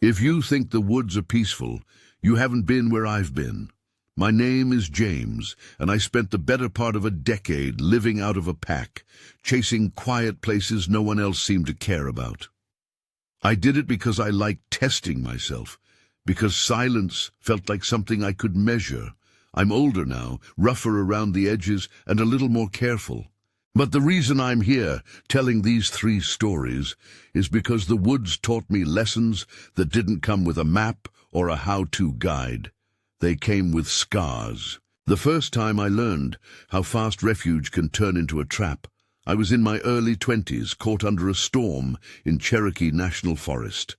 If you think the woods are peaceful, you haven't been where I've been. My name is James, and I spent the better part of a decade living out of a pack, chasing quiet places no one else seemed to care about. I did it because I liked testing myself, because silence felt like something I could measure. I'm older now, rougher around the edges, and a little more careful. But the reason I'm here, telling these 3 stories, is because the woods taught me lessons that didn't come with a map or a how-to guide. They came with scars. The first time I learned how fast refuge can turn into a trap, I was in my early 20s, caught under a storm in Cherokee National Forest.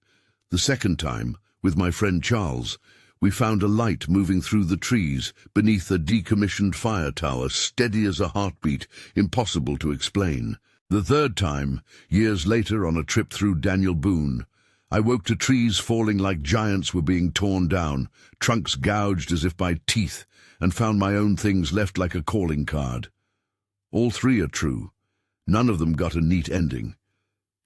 The second time, with my friend Charles, we found a light moving through the trees beneath a decommissioned fire tower, steady as a heartbeat, impossible to explain. The third time, years later on a trip through Daniel Boone, I woke to trees falling like giants were being torn down, trunks gouged as if by teeth, and found my own things left like a calling card. All 3 are true. None of them got a neat ending.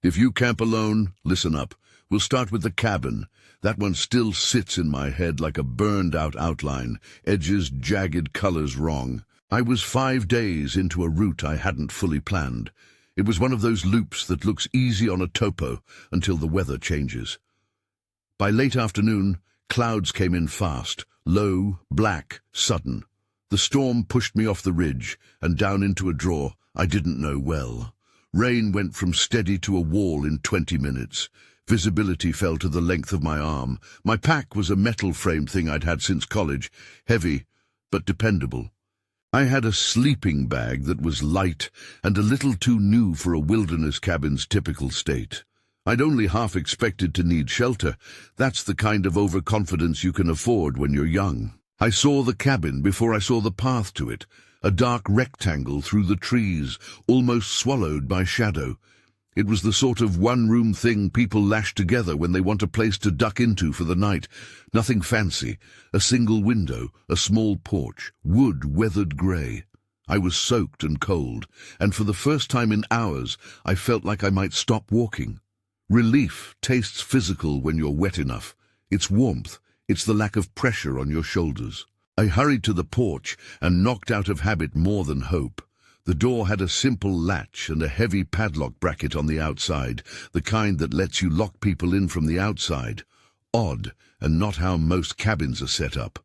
If you camp alone, listen up. We'll start with the cabin. That one still sits in my head like a burned-out outline, edges, jagged, colors wrong. I was 5 days into a route I hadn't fully planned. It was one of those loops that looks easy on a topo until the weather changes. By late afternoon, clouds came in fast, low, black, sudden. The storm pushed me off the ridge and down into a draw I didn't know well. Rain went from steady to a wall in 20 minutes. Visibility fell to the length of my arm. My pack was a metal-framed thing I'd had since college, heavy but dependable. I had a sleeping bag that was light and a little too new for a wilderness cabin's typical state. I'd only half expected to need shelter. That's the kind of overconfidence you can afford when you're young. I saw the cabin before I saw the path to it, a dark rectangle through the trees, almost swallowed by shadow. It was the sort of one-room thing people lash together when they want a place to duck into for the night. Nothing fancy. A single window, a small porch, wood weathered grey. I was soaked and cold, and for the first time in hours I felt like I might stop walking. Relief tastes physical when you're wet enough. It's warmth. It's the lack of pressure on your shoulders. I hurried to the porch and knocked out of habit more than hope. The door had a simple latch and a heavy padlock bracket on the outside, the kind that lets you lock people in from the outside. Odd, and not how most cabins are set up.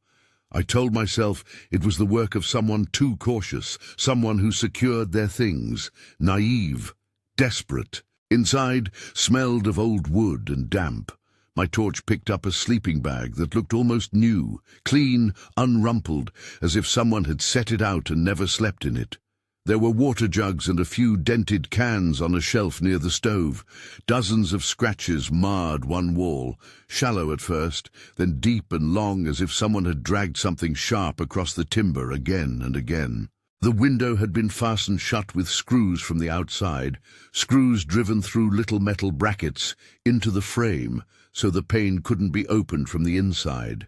I told myself it was the work of someone too cautious, someone who secured their things. Naive, desperate. Inside smelled of old wood and damp. My torch picked up a sleeping bag that looked almost new, clean, unrumpled, as if someone had set it out and never slept in it. There were water jugs and a few dented cans on a shelf near the stove. Dozens of scratches marred one wall, shallow at first, then deep and long as if someone had dragged something sharp across the timber again and again. The window had been fastened shut with screws from the outside, screws driven through little metal brackets into the frame so the pane couldn't be opened from the inside.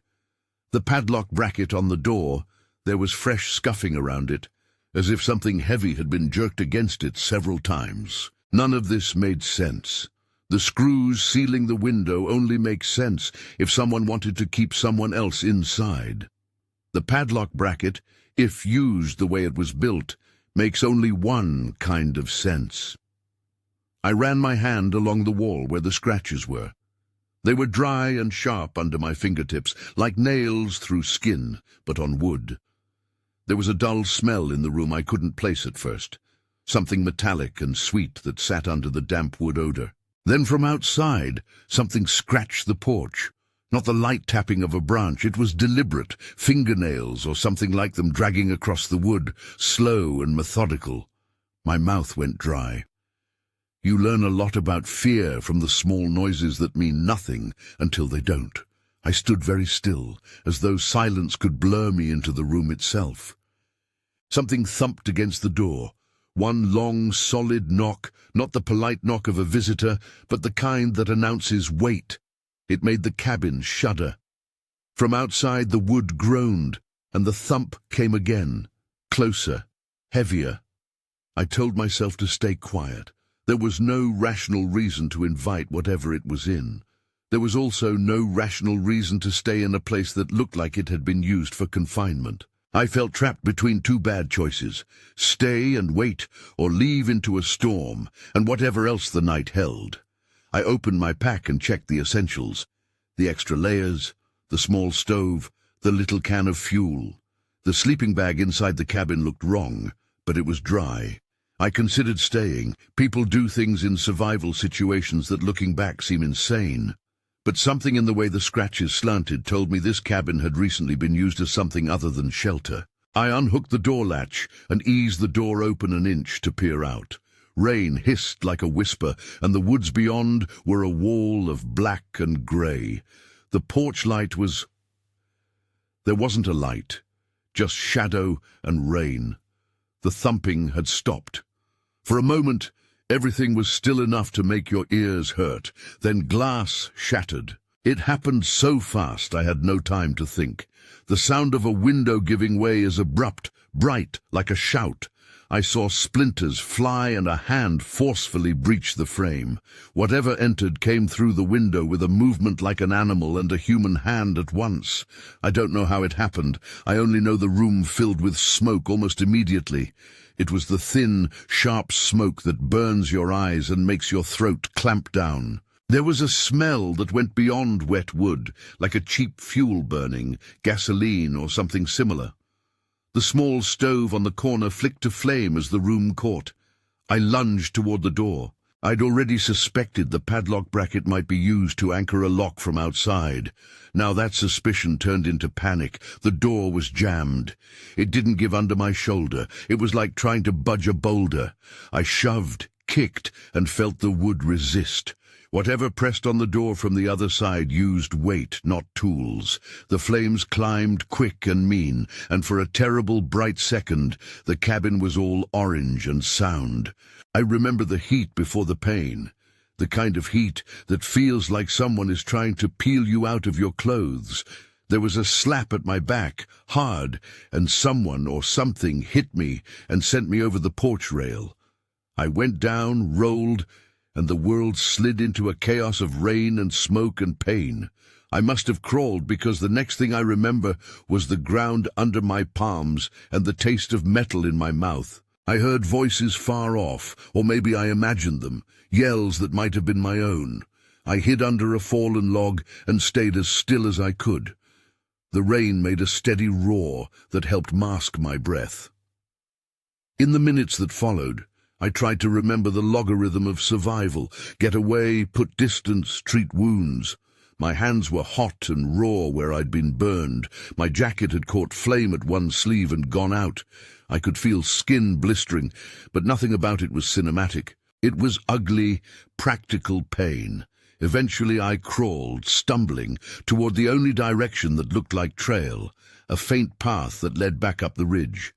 The padlock bracket on the door, there was fresh scuffing around it, as if something heavy had been jerked against it several times. None of this made sense. The screws sealing the window only make sense if someone wanted to keep someone else inside. The padlock bracket, if used the way it was built, makes only one kind of sense. I ran my hand along the wall where the scratches were. They were dry and sharp under my fingertips, like nails through skin, but on wood. There was a dull smell in the room I couldn't place at first, something metallic and sweet that sat under the damp wood odor. Then from outside, something scratched the porch. Not the light tapping of a branch, it was deliberate, fingernails or something like them dragging across the wood, slow and methodical. My mouth went dry. You learn a lot about fear from the small noises that mean nothing until they don't. I stood very still, as though silence could blur me into the room itself. Something thumped against the door. One long, solid knock, not the polite knock of a visitor, but the kind that announces wait. It made the cabin shudder. From outside the wood groaned, and the thump came again, closer, heavier. I told myself to stay quiet. There was no rational reason to invite whatever it was in. There was also no rational reason to stay in a place that looked like it had been used for confinement. I felt trapped between two bad choices: stay and wait, or leave into a storm, and whatever else the night held. I opened my pack and checked the essentials: the extra layers, the small stove, the little can of fuel. The sleeping bag inside the cabin looked wrong, but it was dry. I considered staying. People do things in survival situations that looking back seem insane. But something in the way the scratches slanted told me this cabin had recently been used as something other than shelter. I unhooked the door latch and eased the door open an inch to peer out. Rain hissed like a whisper, and the woods beyond were a wall of black and grey. The porch light was... There wasn't a light, just shadow and rain. The thumping had stopped. For a moment, everything was still enough to make your ears hurt. Then glass shattered. It happened so fast I had no time to think. The sound of a window giving way is abrupt, bright, like a shout. I saw splinters fly and a hand forcefully breach the frame. Whatever entered came through the window with a movement like an animal and a human hand at once. I don't know how it happened. I only know the room filled with smoke almost immediately. It was the thin, sharp smoke that burns your eyes and makes your throat clamp down. There was a smell that went beyond wet wood, like a cheap fuel burning, gasoline or something similar. The small stove on the corner flicked to flame as the room caught. I lunged toward the door. I'd already suspected the padlock bracket might be used to anchor a lock from outside. Now that suspicion turned into panic. The door was jammed. It didn't give under my shoulder. It was like trying to budge a boulder. I shoved, kicked, and felt the wood resist. Whatever pressed on the door from the other side used weight, not tools. The flames climbed quick and mean, and for a terrible bright second, the cabin was all orange and sound. I remember the heat before the pain, the kind of heat that feels like someone is trying to peel you out of your clothes. There was a slap at my back, hard, and someone or something hit me and sent me over the porch rail. I went down, rolled, and the world slid into a chaos of rain and smoke and pain. I must have crawled because the next thing I remember was the ground under my palms and the taste of metal in my mouth. I heard voices far off, or maybe I imagined them, yells that might have been my own. I hid under a fallen log and stayed as still as I could. The rain made a steady roar that helped mask my breath. In the minutes that followed, I tried to remember the logarithm of survival: get away, put distance, treat wounds. My hands were hot and raw where I'd been burned. My jacket had caught flame at one sleeve and gone out. I could feel skin blistering, but nothing about it was cinematic. It was ugly, practical pain. Eventually I crawled, stumbling, toward the only direction that looked like trail, a faint path that led back up the ridge.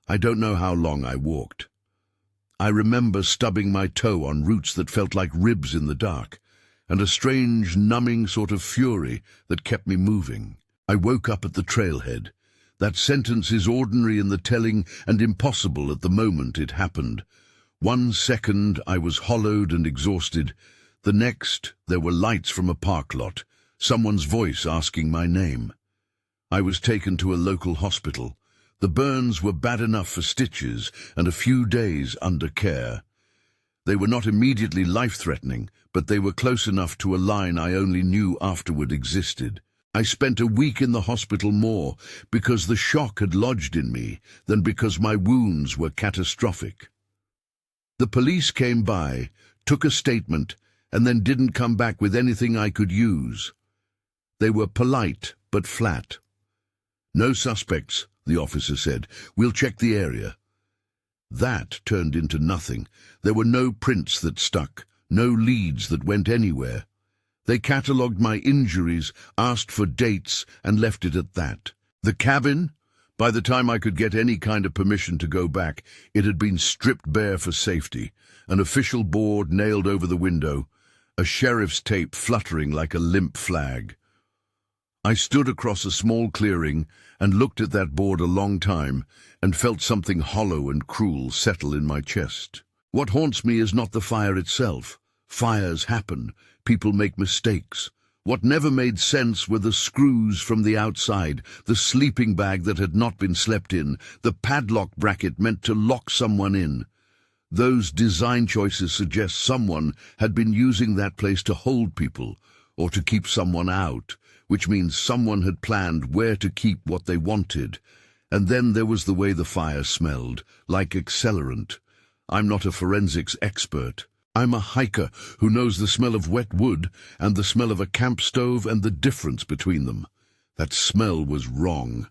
I don't know how long I walked. I remember stubbing my toe on roots that felt like ribs in the dark, and a strange, numbing sort of fury that kept me moving. I woke up at the trailhead. That sentence is ordinary in the telling and impossible at the moment it happened. 1 second I was hollowed and exhausted. The next, there were lights from a park lot, someone's voice asking my name. I was taken to a local hospital. The burns were bad enough for stitches and a few days under care. They were not immediately life-threatening, but they were close enough to a line I only knew afterward existed. I spent a week in the hospital more because the shock had lodged in me than because my wounds were catastrophic. The police came by, took a statement, and then didn't come back with anything I could use. They were polite but flat. "No suspects," the officer said. "We'll check the area." That turned into nothing. There were no prints that stuck, no leads that went anywhere. They catalogued my injuries, asked for dates, and left it at that. The cabin? By the time I could get any kind of permission to go back, it had been stripped bare for safety, an official board nailed over the window, a sheriff's tape fluttering like a limp flag. I stood across a small clearing and looked at that board a long time and felt something hollow and cruel settle in my chest. What haunts me is not the fire itself. Fires happen. people make mistakes. What never made sense were the screws from the outside, the sleeping bag that had not been slept in, the padlock bracket meant to lock someone in. Those design choices suggest someone had been using that place to hold people, or to keep someone out, which means someone had planned where to keep what they wanted. And then there was the way the fire smelled, like accelerant. I'm not a forensics expert. I'm a hiker who knows the smell of wet wood and the smell of a camp stove and the difference between them. That smell was wrong.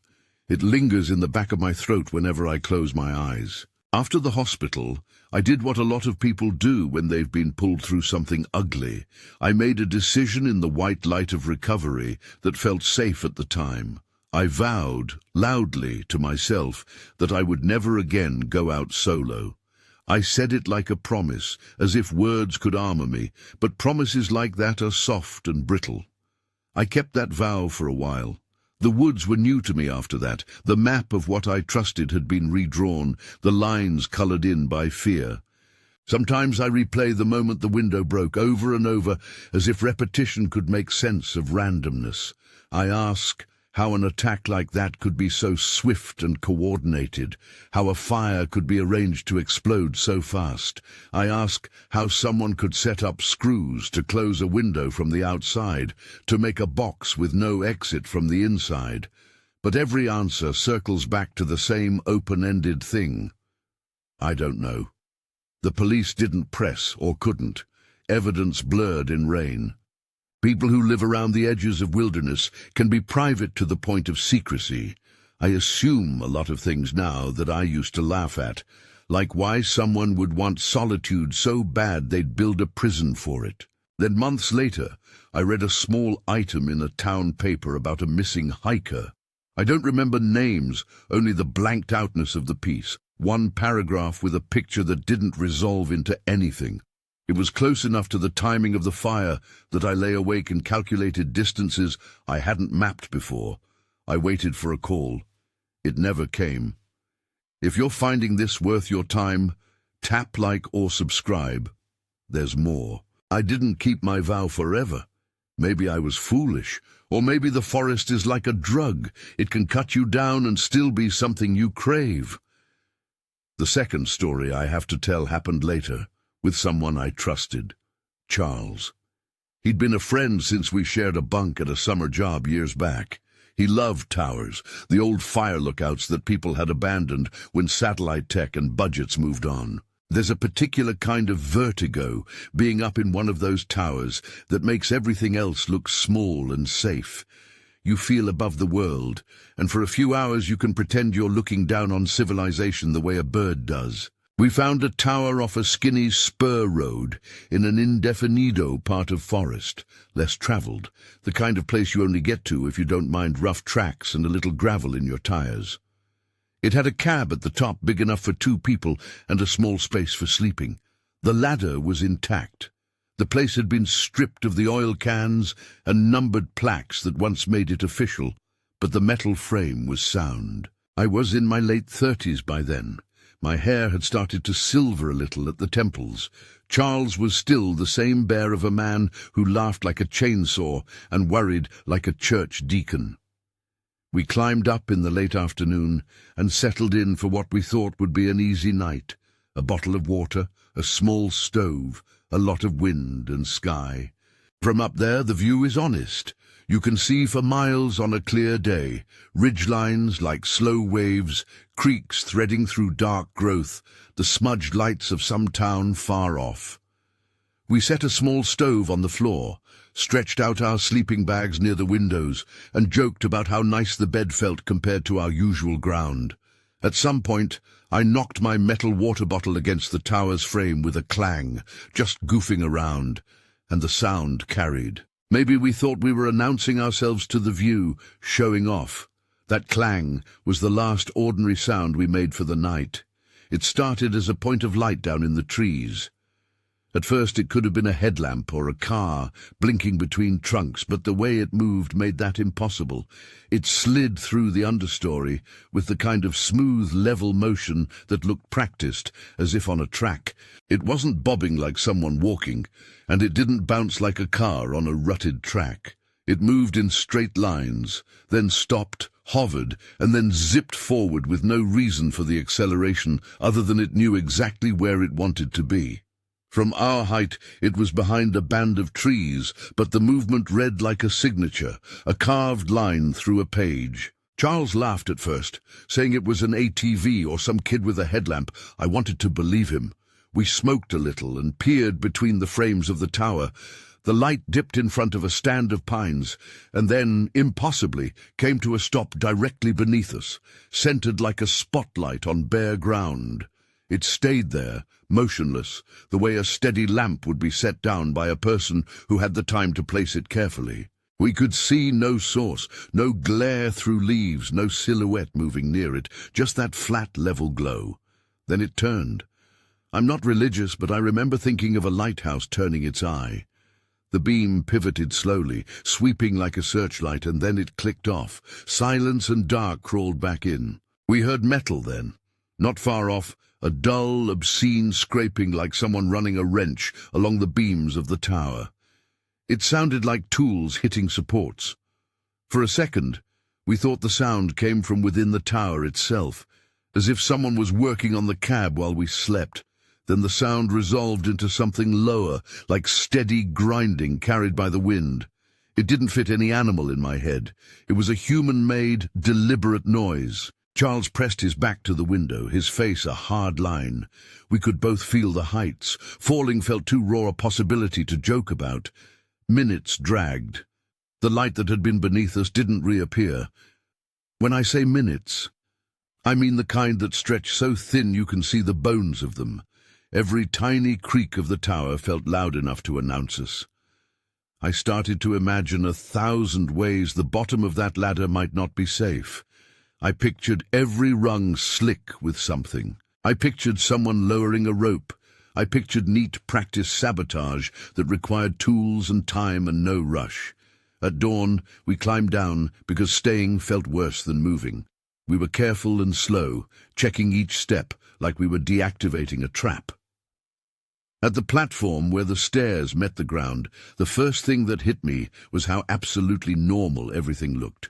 It lingers in the back of my throat whenever I close my eyes. After the hospital, I did what a lot of people do when they've been pulled through something ugly. I made a decision in the white light of recovery that felt safe at the time. I vowed, loudly, to myself that I would never again go out solo. I said it like a promise, as if words could armor me, but promises like that are soft and brittle. I kept that vow for a while. The woods were new to me after that. The map of what I trusted had been redrawn, the lines colored in by fear. Sometimes I replay the moment the window broke over and over, as if repetition could make sense of randomness. I ask how an attack like that could be so swift and coordinated, how a fire could be arranged to explode so fast. I ask how someone could set up screws to close a window from the outside, to make a box with no exit from the inside. But every answer circles back to the same open-ended thing. I don't know. The police didn't press or couldn't. Evidence blurred in rain. People who live around the edges of wilderness can be private to the point of secrecy. I assume a lot of things now that I used to laugh at, like why someone would want solitude so bad they'd build a prison for it. Then months later, I read a small item in a town paper about a missing hiker. I don't remember names, only the blanked-outness of the piece, one paragraph with a picture that didn't resolve into anything. It was close enough to the timing of the fire that I lay awake and calculated distances I hadn't mapped before. I waited for a call. It never came. If you're finding this worth your time, tap like or subscribe. There's more. I didn't keep my vow forever. Maybe I was foolish, or maybe the forest is like a drug. It can cut you down and still be something you crave. The second story I have to tell happened later, with someone I trusted, Charles. He'd been a friend since we shared a bunk at a summer job years back. He loved towers, the old fire lookouts that people had abandoned when satellite tech and budgets moved on. There's a particular kind of vertigo being up in one of those towers that makes everything else look small and safe. You feel above the world, and for a few hours you can pretend you're looking down on civilization the way a bird does. We found a tower off a skinny spur road in an indefinido part of forest, less traveled, the kind of place you only get to if you don't mind rough tracks and a little gravel in your tires. It had a cab at the top big enough for 2 people and a small space for sleeping. The ladder was intact. The place had been stripped of the oil cans and numbered plaques that once made it official, but the metal frame was sound. I was in my late 30s by then. My hair had started to silver a little at the temples. Charles was still the same bear of a man who laughed like a chainsaw and worried like a church deacon. We climbed up in the late afternoon and settled in for what we thought would be an easy night. A bottle of water, a small stove, a lot of wind and sky. From up there the view is honest. You can see for miles on a clear day, ridgelines like slow waves, creeks threading through dark growth, the smudged lights of some town far off. We set a small stove on the floor, stretched out our sleeping bags near the windows, and joked about how nice the bed felt compared to our usual ground. At some point, I knocked my metal water bottle against the tower's frame with a clang, just goofing around, and the sound carried. Maybe we thought we were announcing ourselves to the view, showing off. That clang was the last ordinary sound we made for the night. It started as a point of light down in the trees. At first it could have been a headlamp or a car blinking between trunks, but the way it moved made that impossible. It slid through the understory with the kind of smooth, level motion that looked practiced, as if on a track. It wasn't bobbing like someone walking, and it didn't bounce like a car on a rutted track. It moved in straight lines, then stopped, hovered, and then zipped forward with no reason for the acceleration other than it knew exactly where it wanted to be. From our height, it was behind a band of trees, but the movement read like a signature, a carved line through a page. Charles laughed at first, saying it was an ATV or some kid with a headlamp. I wanted to believe him. We smoked a little and peered between the frames of the tower. The light dipped in front of a stand of pines, and then, impossibly, came to a stop directly beneath us, centered like a spotlight on bare ground. It stayed there, motionless, the way a steady lamp would be set down by a person who had the time to place it carefully. We could see no source, no glare through leaves, no silhouette moving near it, just that flat, level glow. Then it turned. I'm not religious, but I remember thinking of a lighthouse turning its eye. The beam pivoted slowly, sweeping like a searchlight, and then it clicked off. Silence and dark crawled back in. We heard metal then. Not far off, a dull, obscene scraping like someone running a wrench along the beams of the tower. It sounded like tools hitting supports. For a second, we thought the sound came from within the tower itself, as if someone was working on the cab while we slept. Then the sound resolved into something lower, like steady grinding carried by the wind. It didn't fit any animal in my head. It was a human-made, deliberate noise. Charles pressed his back to the window, his face a hard line. We could both feel the heights. Falling felt too raw a possibility to joke about. Minutes dragged. The light that had been beneath us didn't reappear. When I say minutes, I mean the kind that stretch so thin you can see the bones of them. Every tiny creak of the tower felt loud enough to announce us. I started to imagine 1,000 ways the bottom of that ladder might not be safe. I pictured every rung slick with something. I pictured someone lowering a rope. I pictured neat practice sabotage that required tools and time and no rush. At dawn, we climbed down because staying felt worse than moving. We were careful and slow, checking each step like we were deactivating a trap. At the platform where the stairs met the ground, the first thing that hit me was how absolutely normal everything looked.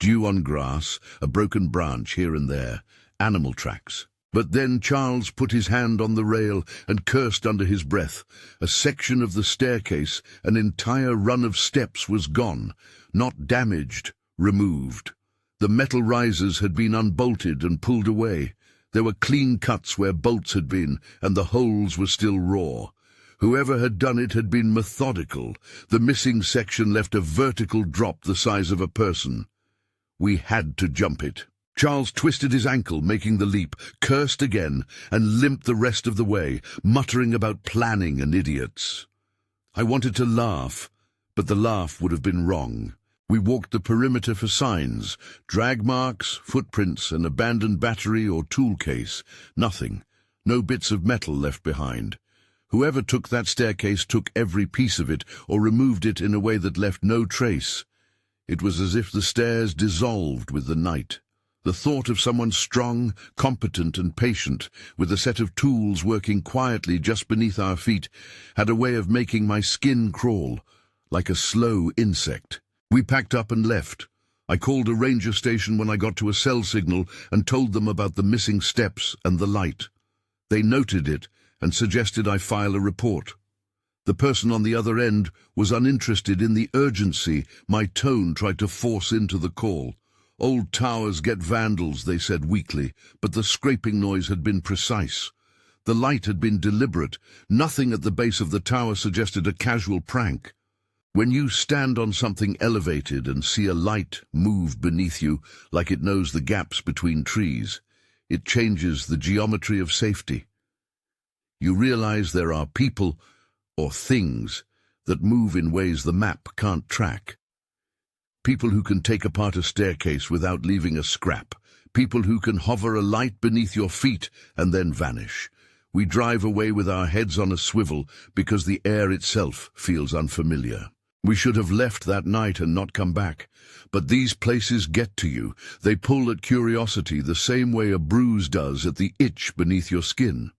Dew on grass, a broken branch here and there, animal tracks. But then Charles put his hand on the rail and cursed under his breath. A section of the staircase, an entire run of steps was gone, not damaged, removed. The metal risers had been unbolted and pulled away. There were clean cuts where bolts had been, and the holes were still raw. Whoever had done it had been methodical. The missing section left a vertical drop the size of a person. We had to jump it. Charles twisted his ankle, making the leap, cursed again, and limped the rest of the way, muttering about planning and idiots. I wanted to laugh, but the laugh would have been wrong. We walked the perimeter for signs, drag marks, footprints, an abandoned battery or tool case. Nothing. No bits of metal left behind. Whoever took that staircase took every piece of it or removed it in a way that left no trace. It was as if the stairs dissolved with the night. The thought of someone strong, competent and patient, with a set of tools working quietly just beneath our feet, had a way of making my skin crawl, like a slow insect. We packed up and left. I called a ranger station when I got to a cell signal and told them about the missing steps and the light. They noted it and suggested I file a report. The person on the other end was uninterested in the urgency my tone tried to force into the call. Old towers get vandals, they said weakly, but the scraping noise had been precise. The light had been deliberate. Nothing at the base of the tower suggested a casual prank. When you stand on something elevated and see a light move beneath you like it knows the gaps between trees, it changes the geometry of safety. You realize there are people or things that move in ways the map can't track. People who can take apart a staircase without leaving a scrap. People who can hover a light beneath your feet and then vanish. We drive away with our heads on a swivel because the air itself feels unfamiliar. We should have left that night and not come back. But these places get to you. They pull at curiosity the same way a bruise does at the itch beneath your skin.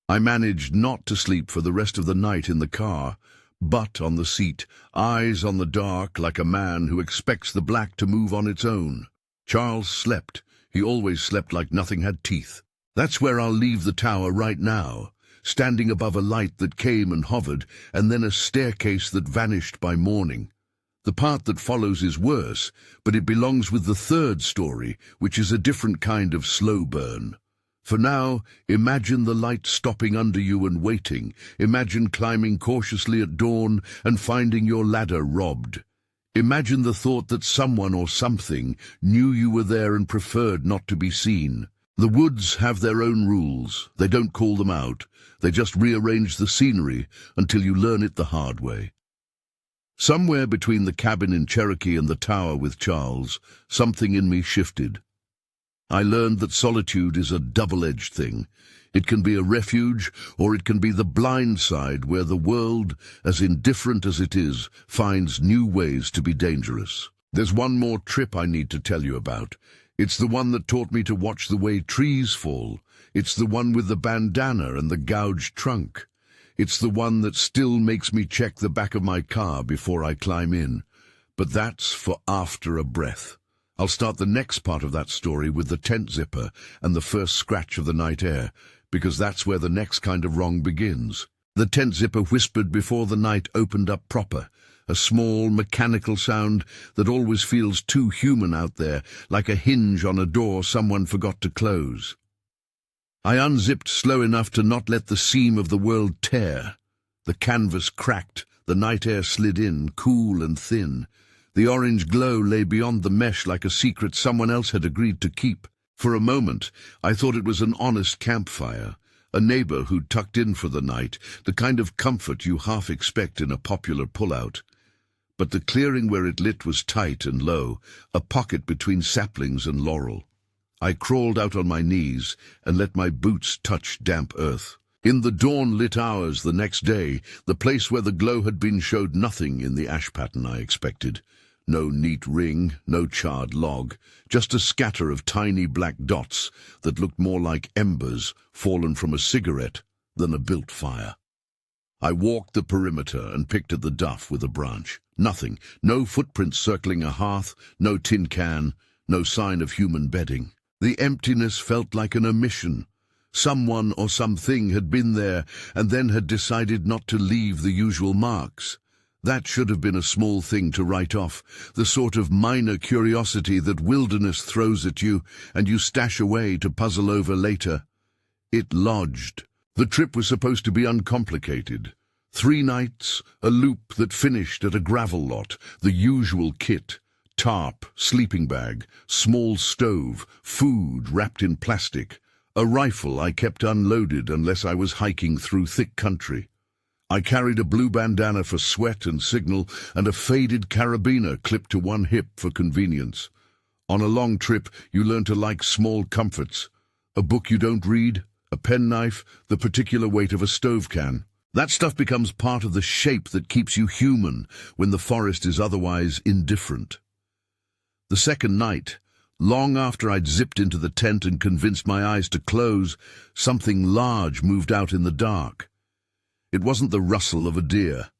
I managed not to sleep for the rest of the night in the car, butt on the seat, eyes on the dark like a man who expects the black to move on its own. Charles slept. He always slept like nothing had teeth. That's where I'll leave the tower right now, standing above a light that came and hovered, and then a staircase that vanished by morning. The part that follows is worse, but it belongs with the third story, which is a different kind of slow burn. For now, imagine the light stopping under you and waiting. Imagine climbing cautiously at dawn and finding your ladder robbed. Imagine the thought that someone or something knew you were there and preferred not to be seen. The woods have their own rules. They don't call them out. They just rearrange the scenery until you learn it the hard way. Somewhere between the cabin in Cherokee and the tower with Charles, something in me shifted. I learned that solitude is a double-edged thing. It can be a refuge, or it can be the blind side where the world, as indifferent as it is, finds new ways to be dangerous. There's one more trip I need to tell you about. It's the one that taught me to watch the way trees fall. It's the one with the bandana and the gouged trunk. It's the one that still makes me check the back of my car before I climb in. But that's for after a breath. I'll start the next part of that story with the tent zipper and the first scratch of the night air, because that's where the next kind of wrong begins. The tent zipper whispered before the night opened up proper, a small mechanical sound that always feels too human out there, like a hinge on a door someone forgot to close. I unzipped slow enough to not let the seam of the world tear. The canvas cracked, the night air slid in, cool and thin. The orange glow lay beyond the mesh like a secret someone else had agreed to keep. For a moment, I thought it was an honest campfire, a neighbor who'd tucked in for the night, the kind of comfort you half expect in a popular pullout. But the clearing where it lit was tight and low, a pocket between saplings and laurel. I crawled out on my knees and let my boots touch damp earth. In the dawn-lit hours the next day, the place where the glow had been showed nothing in the ash pattern I expected. No neat ring, no charred log, just a scatter of tiny black dots that looked more like embers fallen from a cigarette than a built fire. I walked the perimeter and picked at the duff with a branch. Nothing, no footprints circling a hearth, no tin can, no sign of human bedding. The emptiness felt like an omission. Someone or something had been there and then had decided not to leave the usual marks. That should have been a small thing to write off, the sort of minor curiosity that wilderness throws at you and you stash away to puzzle over later. It lodged. The trip was supposed to be uncomplicated. 3 nights, a loop that finished at a gravel lot, the usual kit. Tarp, sleeping bag, small stove, food wrapped in plastic, a rifle I kept unloaded unless I was hiking through thick country. I carried a blue bandana for sweat and signal and a faded carabiner clipped to one hip for convenience. On a long trip, you learn to like small comforts. A book you don't read, a penknife, the particular weight of a stove can. That stuff becomes part of the shape that keeps you human when the forest is otherwise indifferent. The second night, long after I'd zipped into the tent and convinced my eyes to close, something large moved out in the dark. It wasn't the rustle of a deer.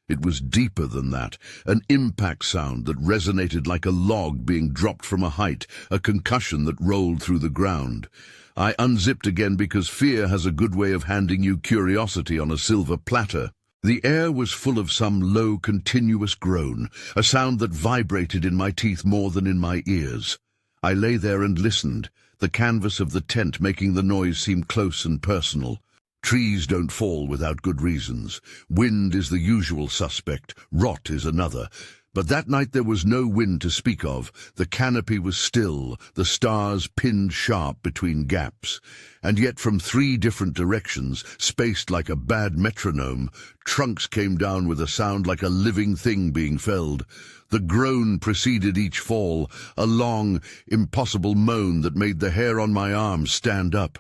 It was deeper than that, an impact sound that resonated like a log being dropped from a height, a concussion that rolled through the ground. I unzipped again because fear has a good way of handing you curiosity on a silver platter. The air was full of some low, continuous groan, a sound that vibrated in my teeth more than in my ears. I lay there and listened, the canvas of the tent making the noise seem close and personal. Trees don't fall without good reasons. Wind is the usual suspect, rot is another. But that night there was no wind to speak of. The canopy was still, the stars pinned sharp between gaps. And yet from 3 different directions, spaced like a bad metronome, trunks came down with a sound like a living thing being felled. The groan preceded each fall, a long, impossible moan that made the hair on my arms stand up.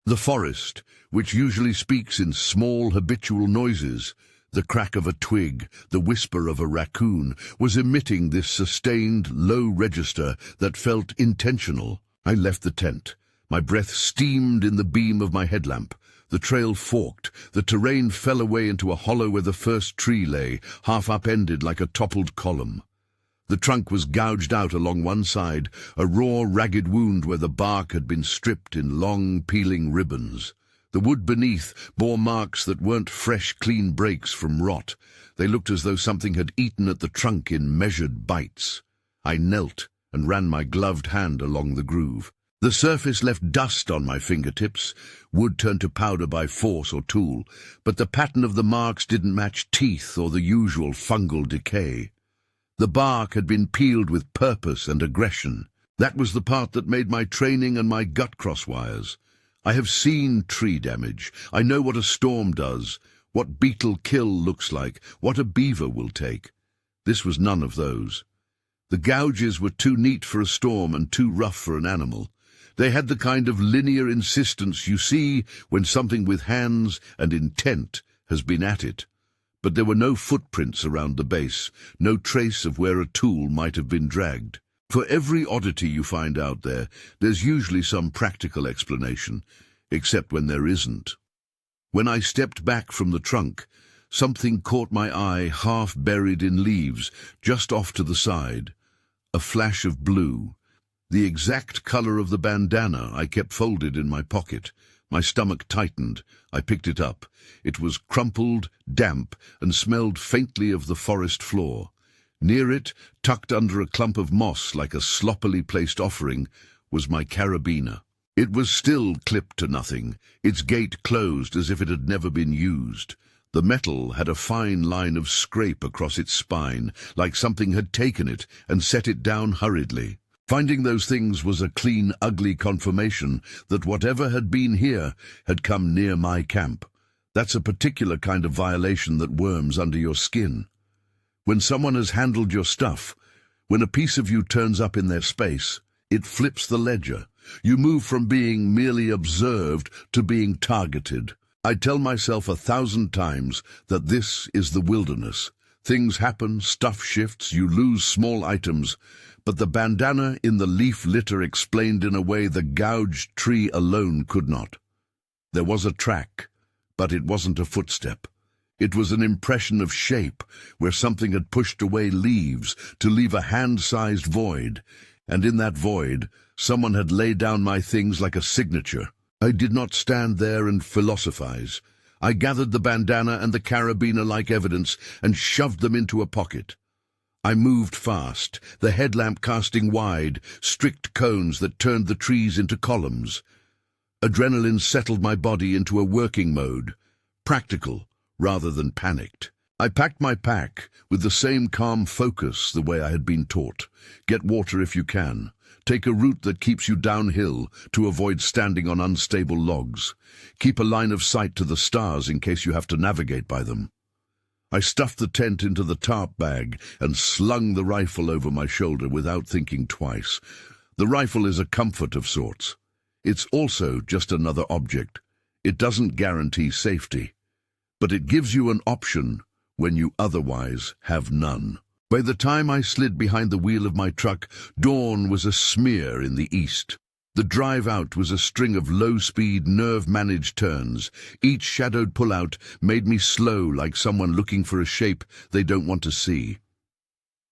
The forest, which usually speaks in small habitual noises, the crack of a twig, the whisper of a raccoon, was emitting this sustained, low register that felt intentional. I left the tent. My breath steamed in the beam of my headlamp. The trail forked. The terrain fell away into a hollow where the first tree lay, half upended like a toppled column. The trunk was gouged out along one side, a raw, ragged wound where the bark had been stripped in long, peeling ribbons. The wood beneath bore marks that weren't fresh, clean breaks from rot. They looked as though something had eaten at the trunk in measured bites. I knelt and ran my gloved hand along the groove. The surface left dust on my fingertips. Wood turned to powder by force or tool, but the pattern of the marks didn't match teeth or the usual fungal decay. The bark had been peeled with purpose and aggression. That was the part that made my training and my gut crosswires. I have seen tree damage. I know what a storm does, what beetle kill looks like, what a beaver will take. This was none of those. The gouges were too neat for a storm and too rough for an animal. They had the kind of linear insistence you see when something with hands and intent has been at it. But there were no footprints around the base, no trace of where a tool might have been dragged. For every oddity you find out there, there's usually some practical explanation, except when there isn't. When I stepped back from the trunk, something caught my eye half buried in leaves, just off to the side. A flash of blue, the exact color of the bandana I kept folded in my pocket. My stomach tightened. I picked it up. It was crumpled, damp, and smelled faintly of the forest floor. Near it, tucked under a clump of moss like a sloppily placed offering, was my carabiner. It was still clipped to nothing, its gate closed as if it had never been used. The metal had a fine line of scrape across its spine, like something had taken it and set it down hurriedly. Finding those things was a clean, ugly confirmation that whatever had been here had come near my camp. That's a particular kind of violation that worms under your skin. When someone has handled your stuff, when a piece of you turns up in their space, it flips the ledger. You move from being merely observed to being targeted. I tell myself 1,000 times that this is the wilderness. Things happen, stuff shifts, you lose small items, but the bandana in the leaf litter explained in a way the gouged tree alone could not. There was a track, but it wasn't a footstep. It was an impression of shape, where something had pushed away leaves to leave a hand-sized void, and in that void, someone had laid down my things like a signature. I did not stand there and philosophize. I gathered the bandana and the carabiner like evidence and shoved them into a pocket. I moved fast, the headlamp casting wide, strict cones that turned the trees into columns. Adrenaline settled my body into a working mode, practical rather than panicked. I packed my pack with the same calm focus the way I had been taught. Get water if you can. Take a route that keeps you downhill to avoid standing on unstable logs. Keep a line of sight to the stars in case you have to navigate by them. I stuffed the tent into the tarp bag and slung the rifle over my shoulder without thinking twice. The rifle is a comfort of sorts. It's also just another object. It doesn't guarantee safety, but it gives you an option when you otherwise have none. By the time I slid behind the wheel of my truck, dawn was a smear in the east. The drive out was a string of low-speed, nerve-managed turns. Each shadowed pull-out made me slow like someone looking for a shape they don't want to see.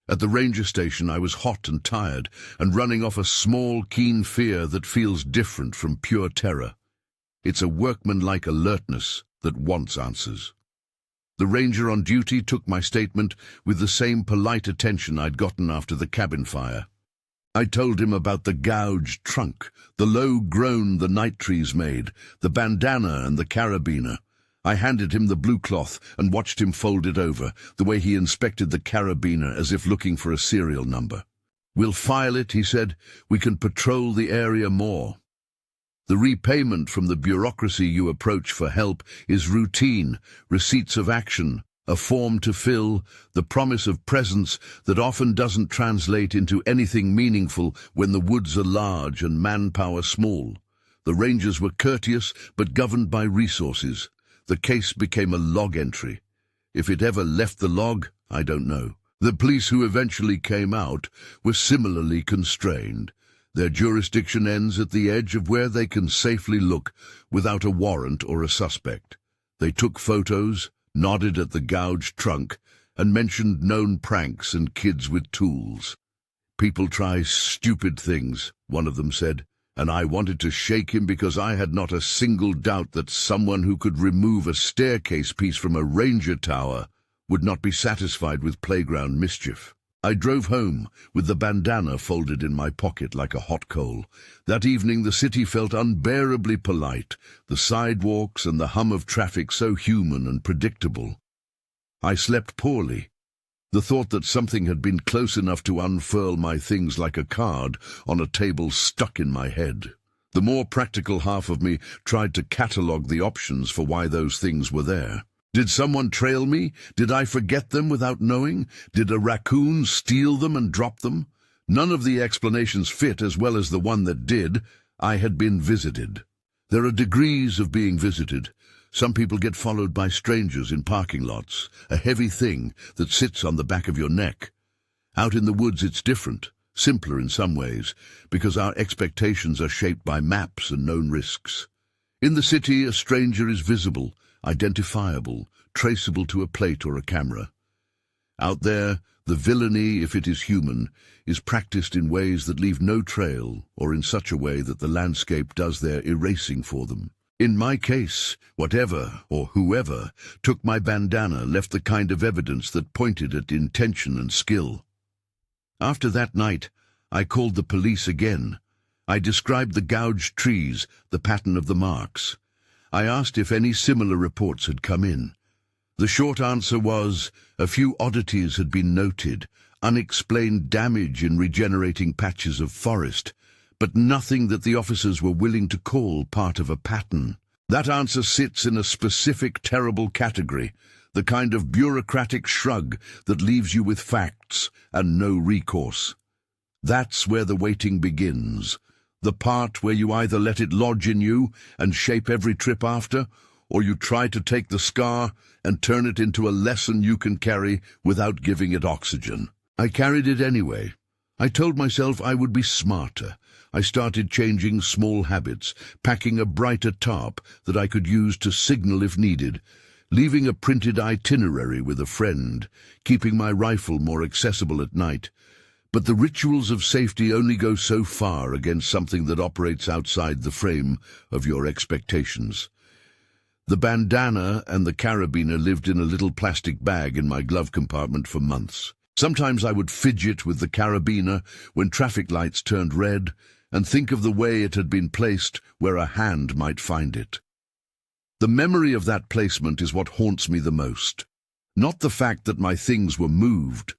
At the ranger station I was hot and tired and running off a small, keen fear that feels different from pure terror. It's a workmanlike alertness that wants answers. The ranger on duty took my statement with the same polite attention I'd gotten after the cabin fire. I told him about the gouged trunk, the low groan the night trees made, the bandana and the carabiner. I handed him the blue cloth and watched him fold it over, the way he inspected the carabiner as if looking for a serial number. "We'll file it," he said. "We can patrol the area more." The repayment from the bureaucracy you approach for help is routine, receipts of action, a form to fill, the promise of presence that often doesn't translate into anything meaningful when the woods are large and manpower small. The rangers were courteous, but governed by resources. The case became a log entry. If it ever left the log, I don't know. The police who eventually came out were similarly constrained. Their jurisdiction ends at the edge of where they can safely look without a warrant or a suspect. They took photos, nodded at the gouged trunk, and mentioned known pranks and kids with tools. "People try stupid things," one of them said, and I wanted to shake him because I had not a single doubt that someone who could remove a staircase piece from a ranger tower would not be satisfied with playground mischief. I drove home with the bandana folded in my pocket like a hot coal. That evening the city felt unbearably polite, the sidewalks and the hum of traffic so human and predictable. I slept poorly. The thought that something had been close enough to unfurl my things like a card on a table stuck in my head. The more practical half of me tried to catalogue the options for why those things were there. Did someone trail me? Did I forget them without knowing? Did a raccoon steal them and drop them? None of the explanations fit as well as the one that did. I had been visited. There are degrees of being visited. Some people get followed by strangers in parking lots, a heavy thing that sits on the back of your neck. Out in the woods it's different, simpler in some ways, because our expectations are shaped by maps and known risks. In the city, a stranger is visible, identifiable, traceable to a plate or a camera. Out there, the villainy, if it is human, is practiced in ways that leave no trail, or in such a way that the landscape does their erasing for them. In my case, whatever or whoever took my bandana left the kind of evidence that pointed at intention and skill. After that night, I called the police again. I described the gouged trees, the pattern of the marks. I asked if any similar reports had come in. The short answer was, a few oddities had been noted, unexplained damage in regenerating patches of forest, but nothing that the officers were willing to call part of a pattern. That answer sits in a specific terrible category, the kind of bureaucratic shrug that leaves you with facts and no recourse. That's where the waiting begins, the part where you either let it lodge in you and shape every trip after, or you try to take the scar and turn it into a lesson you can carry without giving it oxygen. I carried it anyway. I told myself I would be smarter. I started changing small habits, packing a brighter tarp that I could use to signal if needed, leaving a printed itinerary with a friend, keeping my rifle more accessible at night. But the rituals of safety only go so far against something that operates outside the frame of your expectations. The bandana and the carabiner lived in a little plastic bag in my glove compartment for months. Sometimes I would fidget with the carabiner when traffic lights turned red, and think of the way it had been placed where a hand might find it. The memory of that placement is what haunts me the most. Not the fact that my things were moved,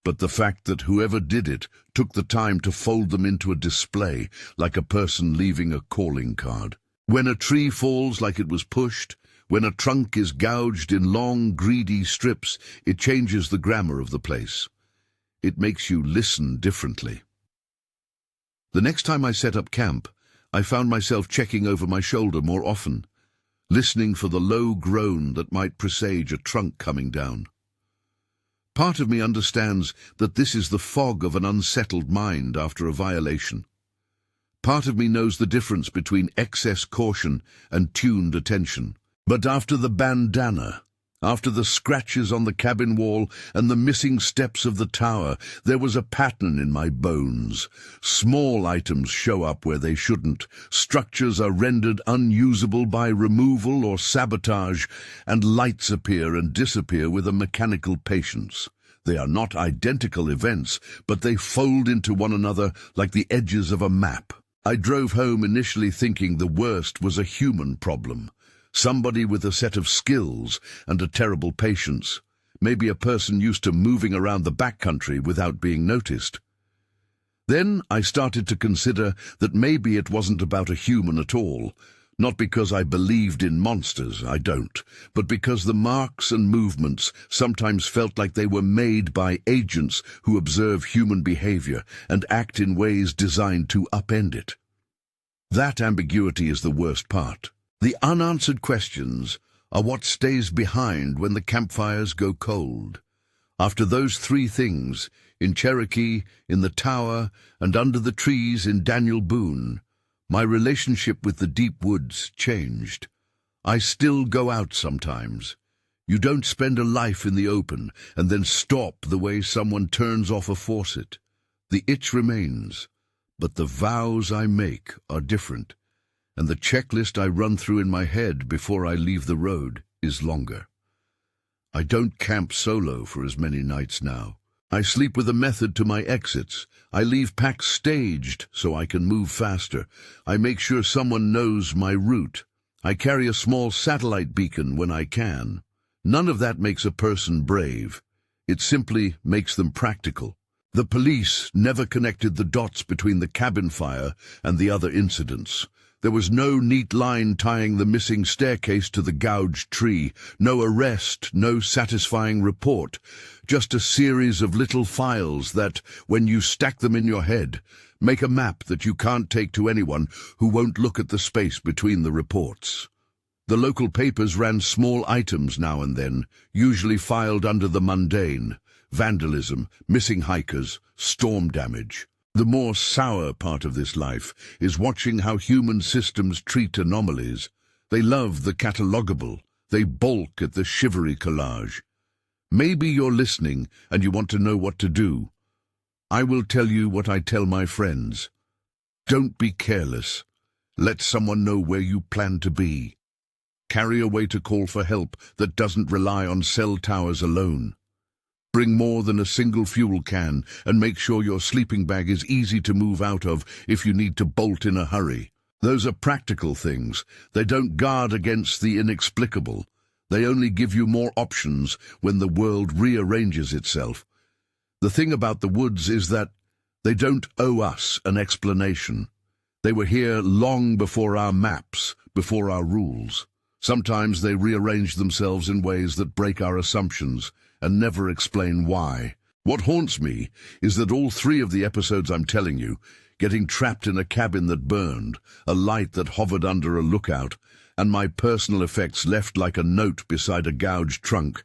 but the fact that whoever did it took the time to fold them into a display like a person leaving a calling card. When a tree falls like it was pushed, when a trunk is gouged in long, greedy strips, it changes the grammar of the place. It makes you listen differently. The next time I set up camp, I found myself checking over my shoulder more often, listening for the low groan that might presage a trunk coming down. Part of me understands that this is the fog of an unsettled mind after a violation. Part of me knows the difference between excess caution and tuned attention. But after the bandana, after the scratches on the cabin wall and the missing steps of the tower, there was a pattern in my bones. Small items show up where they shouldn't. Structures are rendered unusable by removal or sabotage, and lights appear and disappear with a mechanical patience. They are not identical events, but they fold into one another like the edges of a map. I drove home initially thinking the worst was a human problem. Somebody with a set of skills and a terrible patience. Maybe a person used to moving around the backcountry without being noticed. Then I started to consider that maybe it wasn't about a human at all. Not because I believed in monsters, I don't, but because the marks and movements sometimes felt like they were made by agents who observe human behavior and act in ways designed to upend it. That ambiguity is the worst part. The unanswered questions are what stays behind when the campfires go cold. After those three things, in Cherokee, in the tower, and under the trees in Daniel Boone, my relationship with the deep woods changed. I still go out sometimes. You don't spend a life in the open and then stop the way someone turns off a faucet. The itch remains, but the vows I make are different, and the checklist I run through in my head before I leave the road is longer. I don't camp solo for as many nights now. I sleep with a method to my exits. I leave packs staged so I can move faster. I make sure someone knows my route. I carry a small satellite beacon when I can. None of that makes a person brave. It simply makes them practical. The police never connected the dots between the cabin fire and the other incidents. There was no neat line tying the missing staircase to the gouged tree, no arrest, no satisfying report, just a series of little files that, when you stack them in your head, make a map that you can't take to anyone who won't look at the space between the reports. The local papers ran small items now and then, usually filed under the mundane: vandalism, missing hikers, storm damage. The more sour part of this life is watching how human systems treat anomalies. They love the catalogable. They balk at the shivery collage. Maybe you're listening and you want to know what to do. I will tell you what I tell my friends. Don't be careless. Let someone know where you plan to be. Carry a way to call for help that doesn't rely on cell towers alone. Bring more than a single fuel can, and make sure your sleeping bag is easy to move out of if you need to bolt in a hurry. Those are practical things. They don't guard against the inexplicable. They only give you more options when the world rearranges itself. The thing about the woods is that they don't owe us an explanation. They were here long before our maps, before our rules. Sometimes they rearrange themselves in ways that break our assumptions and never explain why. What haunts me is that all three of the episodes I'm telling you, getting trapped in a cabin that burned, a light that hovered under a lookout, and my personal effects left like a note beside a gouged trunk,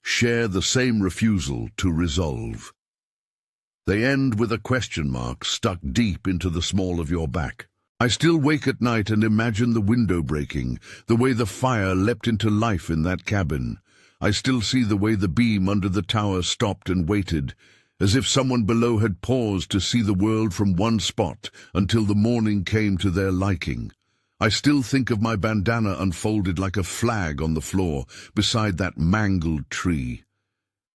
share the same refusal to resolve. They end with a question mark stuck deep into the small of your back. I still wake at night and imagine the window breaking, the way the fire leapt into life in that cabin. I still see the way the beam under the tower stopped and waited, as if someone below had paused to see the world from one spot until the morning came to their liking. I still think of my bandana unfolded like a flag on the floor beside that mangled tree.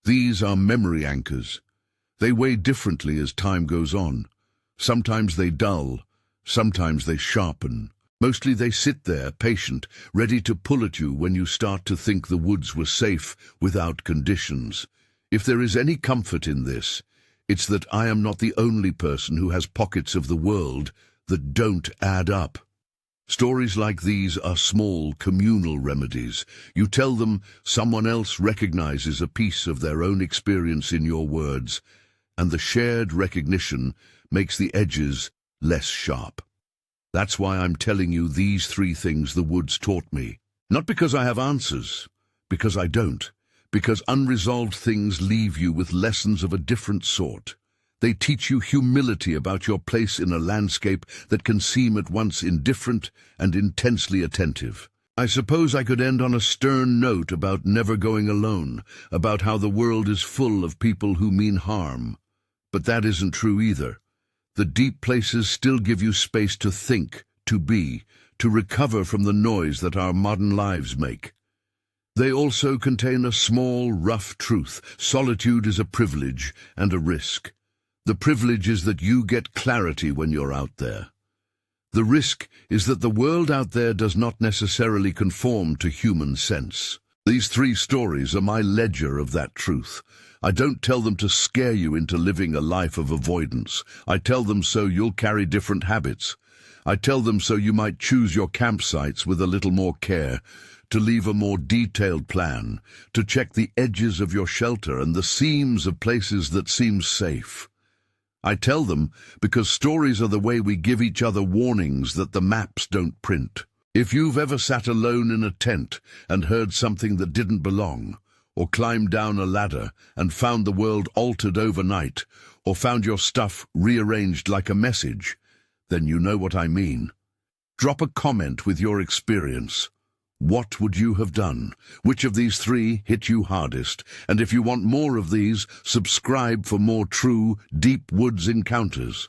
These are memory anchors. They weigh differently as time goes on. Sometimes they dull, sometimes they sharpen. Mostly they sit there, patient, ready to pull at you when you start to think the woods were safe without conditions. If there is any comfort in this, it's that I am not the only person who has pockets of the world that don't add up. Stories like these are small, communal remedies. You tell them, someone else recognizes a piece of their own experience in your words, and the shared recognition makes the edges less sharp. That's why I'm telling you these three things the woods taught me. Not because I have answers, because I don't. Because unresolved things leave you with lessons of a different sort. They teach you humility about your place in a landscape that can seem at once indifferent and intensely attentive. I suppose I could end on a stern note about never going alone, about how the world is full of people who mean harm. But that isn't true either. The deep places still give you space to think, to be, to recover from the noise that our modern lives make. They also contain a small, rough truth. Solitude is a privilege and a risk. The privilege is that you get clarity when you're out there. The risk is that the world out there does not necessarily conform to human sense. These three stories are my ledger of that truth. I don't tell them to scare you into living a life of avoidance. I tell them so you'll carry different habits. I tell them so you might choose your campsites with a little more care, to leave a more detailed plan, to check the edges of your shelter and the seams of places that seem safe. I tell them because stories are the way we give each other warnings that the maps don't print. If you've ever sat alone in a tent and heard something that didn't belong, or climbed down a ladder and found the world altered overnight, or found your stuff rearranged like a message, then you know what I mean. Drop a comment with your experience. What would you have done? Which of these three hit you hardest? And if you want more of these, subscribe for more true, deep woods encounters.